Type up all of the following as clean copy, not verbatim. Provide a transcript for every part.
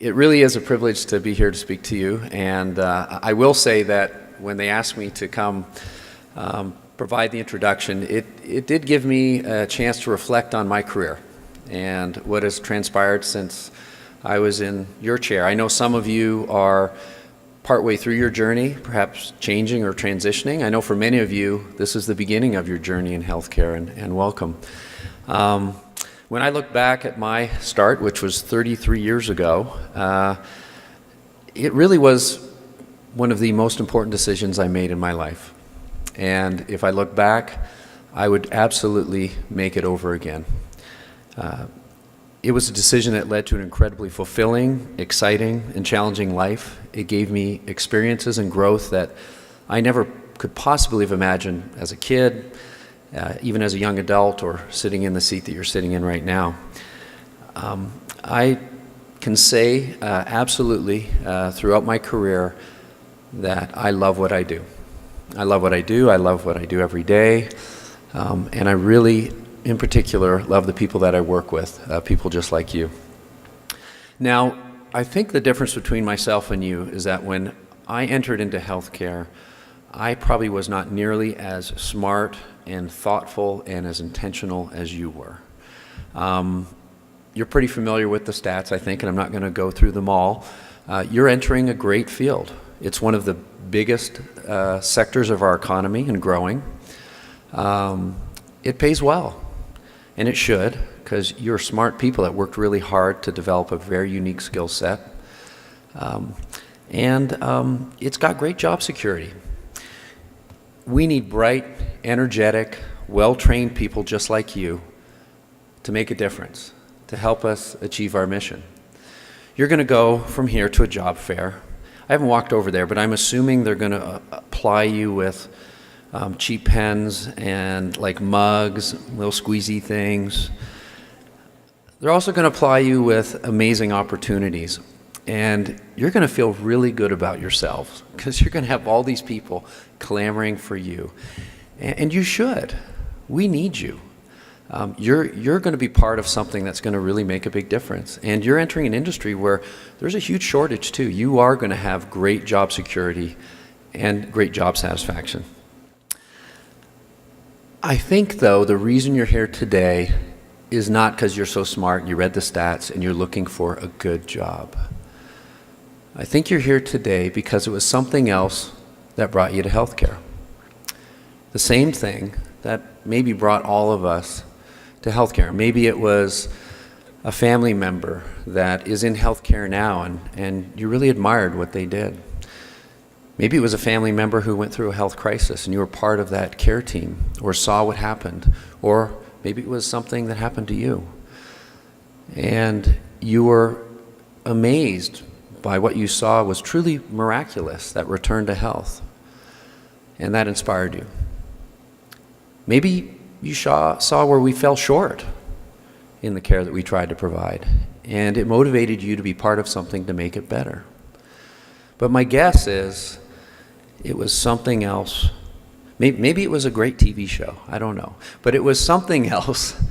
It really is a privilege to be here to speak to you, and I will say that when they asked me to come provide the introduction, it did give me a chance to reflect on my career and what has transpired since I was in your chair. I know some of you are partway through your journey, perhaps changing or transitioning. I know for many of you, this is the beginning of your journey in healthcare, and welcome. When I look back at my start, which was 33 years ago, it really was one of the most important decisions I made in my life. And if I look back, I would absolutely make it over again. It was a decision that led to an incredibly fulfilling, exciting, and challenging life. It gave me experiences and growth that I never could possibly have imagined as a kid, even as a young adult, or sitting in the seat that you're sitting in right now. I can say absolutely throughout my career that I love what I do. I love what I do. I love what I do every day. And I really, in particular, love the people that I work with, people just like you. Now, I think the difference between myself and you is that when I entered into healthcare, I probably was not nearly as smart and thoughtful and as intentional as you were. You're pretty familiar with the stats, I think, and I'm not going to go through them all. You're entering a great field. It's one of the biggest sectors of our economy and growing. It pays well, and it should, because you're smart people that worked really hard to develop a very unique skill set. It's got great job security. We need bright, energetic, well-trained people just like you to make a difference, to help us achieve our mission. You're going to go from here to a job fair. I haven't walked over there, but I'm assuming they're going to apply you with cheap pens and like mugs, little squeezy things. They're also going to apply you with amazing opportunities. And you're going to feel really good about yourselves because you're going to have all these people clamoring for you. And you should. We need you. You're going to be part of something that's going to really make a big difference. And you're entering an industry where there's a huge shortage too. You are going to have great job security and great job satisfaction. I think, though, the reason you're here today is not because you're so smart, you read the stats, and you're looking for a good job. I think you're here today because it was something else that brought you to healthcare. The same thing that maybe brought all of us to healthcare. Maybe it was a family member that is in healthcare now and you really admired what they did. Maybe it was a family member who went through a health crisis and you were part of that care team or saw what happened. Or maybe it was something that happened to you. And you were amazed by what you saw was truly miraculous, that return to health. And that inspired you. Maybe you saw where we fell short in the care that we tried to provide, and it motivated you to be part of something to make it better. But my guess is it was something else. Maybe it was a great TV show, I don't know. But it was something else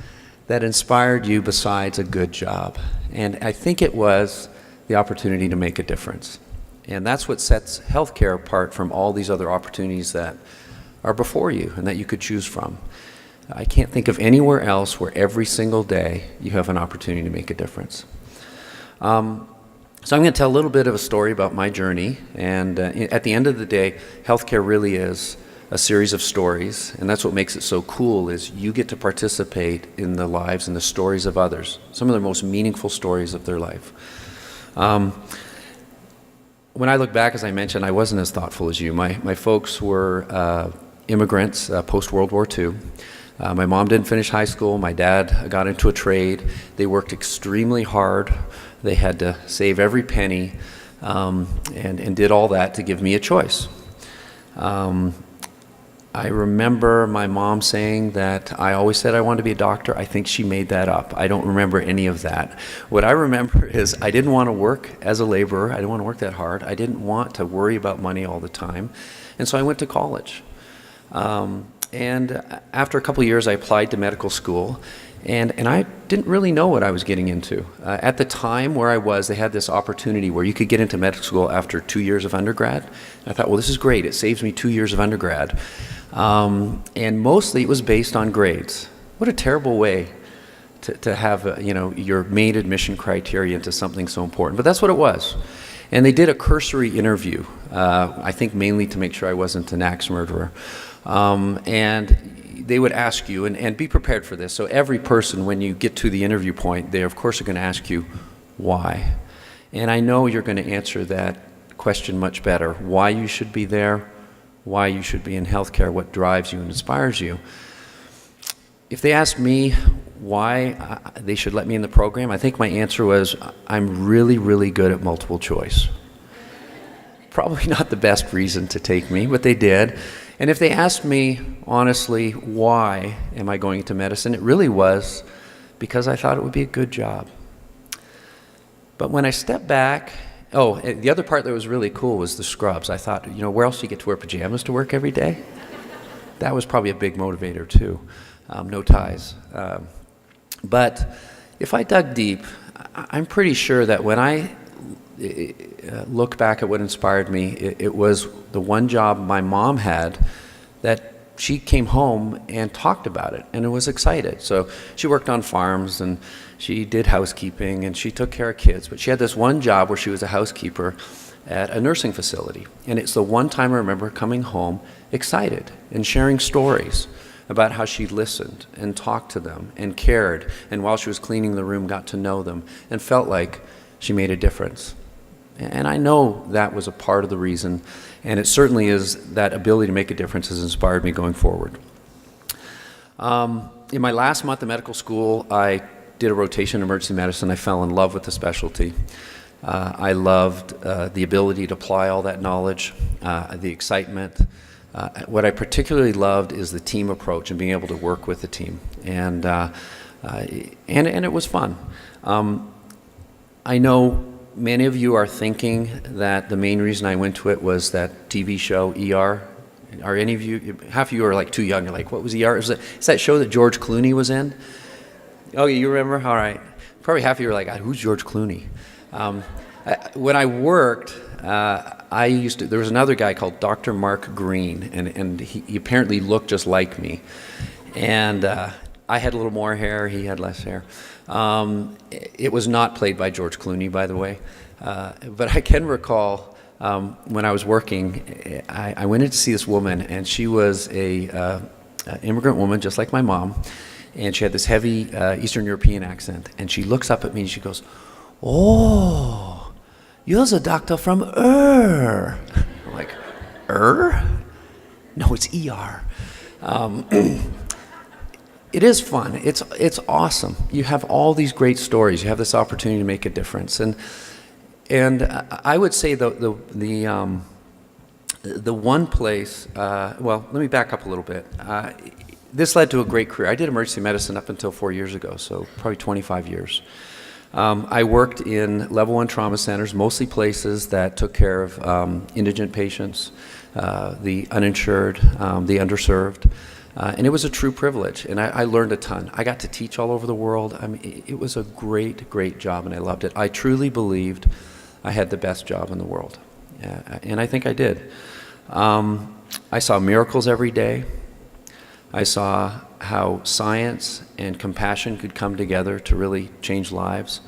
that inspired you besides a good job. And I think it was the opportunity to make a difference. And that's what sets healthcare apart from all these other opportunities that are before you and that you could choose from. I can't think of anywhere else where every single day you have an opportunity to make a difference. So I'm going to tell a little bit of a story about my journey. And at the end of the day, healthcare really is a series of stories. And that's what makes it so cool is you get to participate in the lives and the stories of others, some of the most meaningful stories of their life. When I look back, as I mentioned, I wasn't as thoughtful as you. My folks were immigrants post-World War II. My mom didn't finish high school. My dad got into a trade. They worked extremely hard. They had to save every penny and did all that to give me a choice. I remember my mom saying that I always said I wanted to be a doctor. I think she made that up. I don't remember any of that. What I remember is I didn't want to work as a laborer. I didn't want to work that hard. I didn't want to worry about money all the time. And so I went to college. And after a couple of years, I applied to medical school. And I didn't really know what I was getting into. At the time where I was, they had this opportunity where you could get into medical school after 2 years of undergrad. And I thought, well, this is great. It saves me 2 years of undergrad. And mostly it was based on grades. What a terrible way to have your main admission criteria into something so important. But that's what it was. And they did a cursory interview, I think mainly to make sure I wasn't an axe murderer. And they would ask you, and be prepared for this. So every person, when you get to the interview point, they of course are going to ask you why. And I know you're going to answer that question much better. Why you should be there, why you should be in healthcare, what drives you and inspires you. If they asked me why they should let me in the program, I think my answer was, I'm really, really good at multiple choice. Probably not the best reason to take me, but they did. And if they asked me, honestly, why am I going into medicine, it really was because I thought it would be a good job. But when I stepped back, the other part that was really cool was the scrubs. I thought, where else do you get to wear pajamas to work every day? That was probably a big motivator too. No ties. But if I dug deep, I'm pretty sure that when I look back at what inspired me, it was the one job my mom had that she came home and talked about it and was excited. So she worked on farms and she did housekeeping and she took care of kids, but she had this one job where she was a housekeeper at a nursing facility. And it's the one time I remember coming home excited and sharing stories about how she listened and talked to them and cared, and while she was cleaning the room got to know them and felt like she made a difference. And I know that was a part of the reason, and it certainly is that ability to make a difference has inspired me going forward. In my last month of medical school, I did a rotation in emergency medicine. I fell in love with the specialty. I loved the ability to apply all that knowledge, the excitement. What I particularly loved is the team approach and being able to work with the team, and it was fun. I know many of you are thinking that the main reason I went to it was that TV show ER. Are any of you? Half of you are like too young. You're like, what was ER? Is that show that George Clooney was in? Oh, you remember? All right. Probably half of you are like, who's George Clooney? When I worked, there was another guy called Dr. Mark Green, and he apparently looked just like me. And I had a little more hair, he had less hair. It was not played by George Clooney, by the way. But I can recall when I was working, I went in to see this woman, and she was an immigrant woman, just like my mom. And she had this heavy Eastern European accent. And she looks up at me and she goes, "Oh, you're the doctor from I'm like, No, it's ER. It is fun. It's awesome. You have all these great stories. You have this opportunity to make a difference. And I would say the one place. Well, let me back up a little bit. This led to a great career. I did emergency medicine up until 4 years ago, so probably 25 years. I worked in level 1 trauma centers, mostly places that took care of indigent patients, the uninsured, the underserved. And it was a true privilege, and I learned a ton. I got to teach all over the world. I mean, it was a great, great job, and I loved it. I truly believed I had the best job in the world, and I think I did. I saw miracles every day. I saw how science and compassion could come together to really change lives.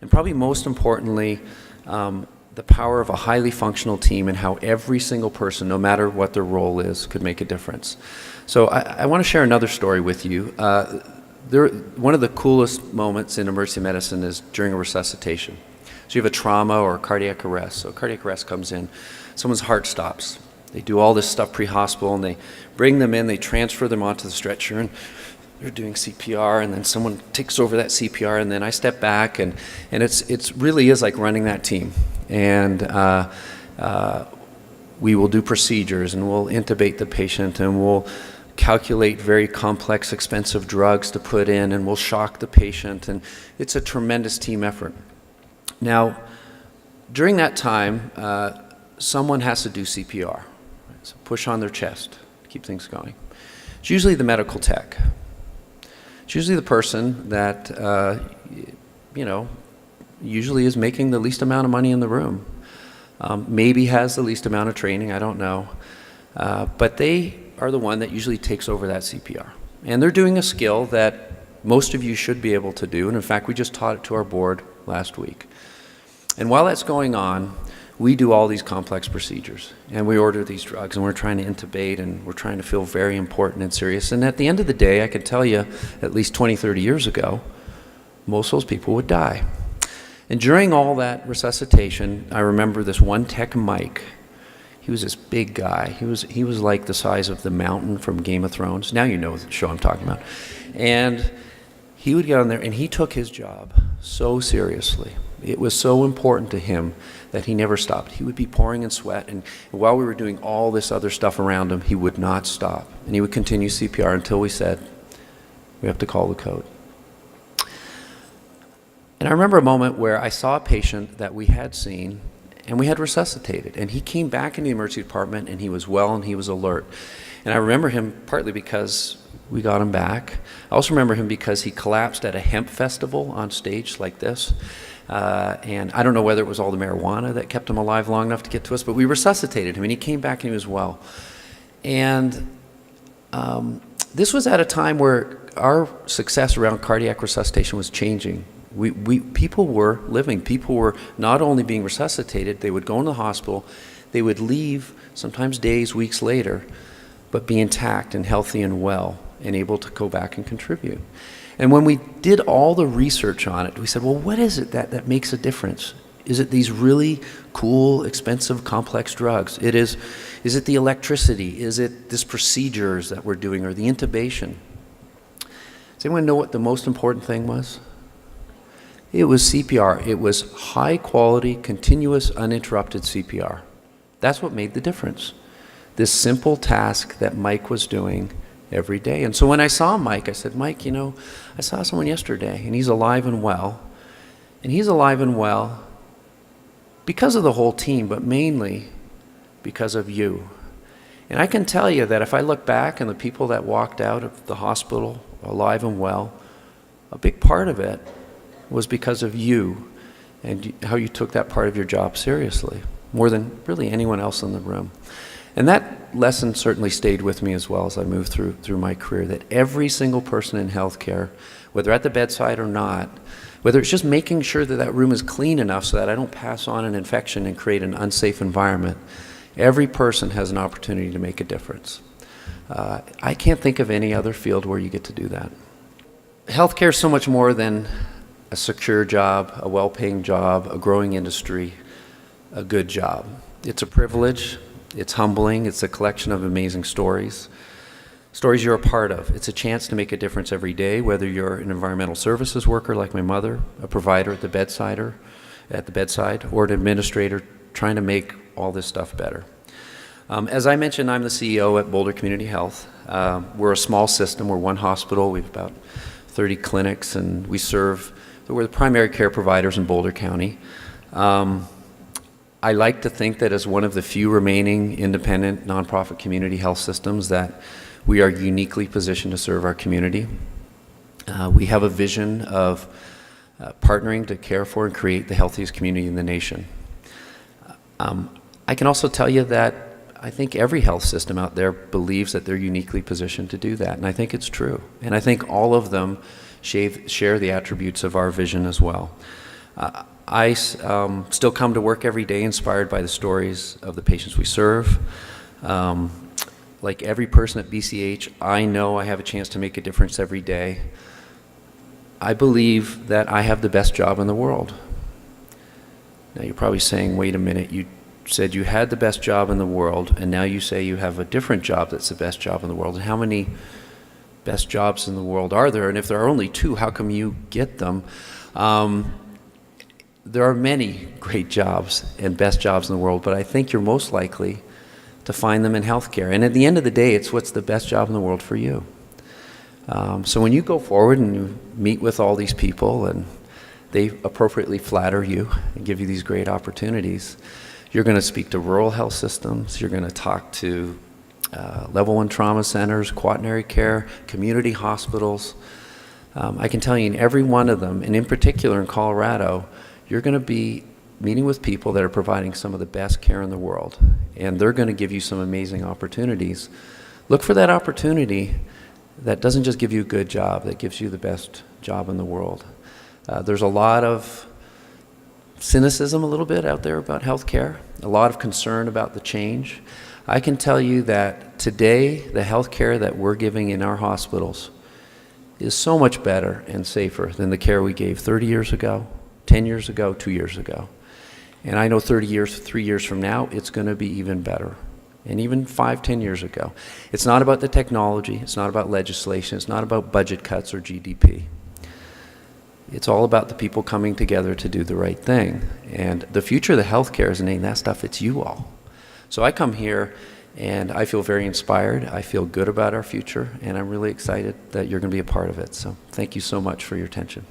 And probably most importantly, the power of a highly functional team and how every single person, no matter what their role is, could make a difference. So I want to share another story with you. One of the coolest moments in emergency medicine is during a resuscitation. So you have a trauma or a cardiac arrest. So cardiac arrest comes in, someone's heart stops. They do all this stuff pre-hospital, and they bring them in, they transfer them onto the stretcher, and they're doing CPR, and then someone takes over that CPR, and then I step back, and it's really is like running that team. And we will do procedures, and we'll intubate the patient, and we'll calculate very complex, expensive drugs to put in, and we'll shock the patient, and it's a tremendous team effort. Now, during that time, someone has to do CPR. So push on their chest to keep things going. It's usually the medical tech. It's usually the person that, you know, usually is making the least amount of money in the room. Maybe has the least amount of training, I don't know. But they are the one that usually takes over that CPR. And they're doing a skill that most of you should be able to do. And in fact, we just taught it to our board last week. And while that's going on, we do all these complex procedures. And we order these drugs, and we're trying to intubate, and we're trying to feel very important and serious. And at the end of the day, I can tell you, at least 20, 30 years ago, most of those people would die. And during all that resuscitation, I remember this one tech, Mike. He was this big guy. He was like the size of the mountain from Game of Thrones. Now you know the show I'm talking about. And he would get on there, and he took his job so seriously. It was so important to him that he never stopped. He would be pouring in sweat, and while we were doing all this other stuff around him, he would not stop. And he would continue CPR until we said, we have to call the code. And I remember a moment where I saw a patient that we had seen, and we had resuscitated. And he came back into the emergency department, and he was well, and he was alert. And I remember him partly because we got him back. I also remember him because he collapsed at a hemp festival on stage like this. And I don't know whether it was all the marijuana that kept him alive long enough to get to us, but we resuscitated him, and he came back and he was well. And this was at a time where our success around cardiac resuscitation was changing. People were living. People were not only being resuscitated, they would go into the hospital, they would leave sometimes days, weeks later, but be intact and healthy and well and able to go back and contribute. And when we did all the research on it, we said, well, what is it that makes a difference? Is it these really cool, expensive, complex drugs? Is it the electricity? Is it this procedures that we're doing, or the intubation? Does anyone know what the most important thing was? It was CPR. It was high quality, continuous, uninterrupted CPR. That's what made the difference. This simple task that Mike was doing every day. And so when I saw Mike, I said, Mike, you know, I saw someone yesterday, and he's alive and well. And he's alive and well because of the whole team, but mainly because of you. And I can tell you that if I look back and the people that walked out of the hospital alive and well, a big part of it was because of you and how you took that part of your job seriously, more than really anyone else in the room. And that lesson certainly stayed with me as well as I moved through my career, that every single person in healthcare, whether at the bedside or not, whether it's just making sure that that room is clean enough so that I don't pass on an infection and create an unsafe environment, every person has an opportunity to make a difference. I can't think of any other field where you get to do that. Healthcare is so much more than a secure job, a well-paying job, a growing industry, a good job. It's a privilege. It's humbling. It's a collection of amazing stories. Stories you're a part of. It's a chance to make a difference every day, whether you're an environmental services worker like my mother, a provider at the bedside, or an administrator trying to make all this stuff better. As I mentioned, I'm the CEO at Boulder Community Health. We're a small system. We're one hospital. We have about 30 clinics, and we're the primary care providers in Boulder County. I like to think that as one of the few remaining independent nonprofit community health systems that we are uniquely positioned to serve our community. We have a vision of partnering to care for and create the healthiest community in the nation. I can also tell you that I think every health system out there believes that they're uniquely positioned to do that, and I think it's true. And I think all of them share the attributes of our vision as well. I still come to work every day inspired by the stories of the patients we serve. Like every person at BCH, I know I have a chance to make a difference every day. I believe that I have the best job in the world. Now you're probably saying, wait a minute, you said you had the best job in the world, and now you say you have a different job that's the best job in the world. And how many best jobs in the world are there? And if there are only two, how come you get them? There are many great jobs and best jobs in the world, but I think you're most likely to find them in healthcare. And at the end of the day, it's what's the best job in the world for you. So when you go forward and you meet with all these people and they appropriately flatter you and give you these great opportunities, you're going to speak to rural health systems, you're going to talk to level 1 trauma centers, quaternary care, community hospitals. I can tell you in every one of them, and in particular in Colorado, you're going to be meeting with people that are providing some of the best care in the world, and they're going to give you some amazing opportunities. Look for that opportunity that doesn't just give you a good job, that gives you the best job in the world. There's a lot of cynicism a little bit out there about healthcare, a lot of concern about the change. I can tell you that today, the healthcare that we're giving in our hospitals is so much better and safer than the care we gave 30 years ago, 10 years ago, 2 years ago. And I know 30 years, 3 years from now, it's going to be even better. And even 5, 10 years ago. It's not about the technology, it's not about legislation, it's not about budget cuts or GDP. It's all about the people coming together to do the right thing. And the future of the healthcare isn't any of that stuff, it's you all. So I come here and I feel very inspired, I feel good about our future, and I'm really excited that you're going to be a part of it. So thank you so much for your attention.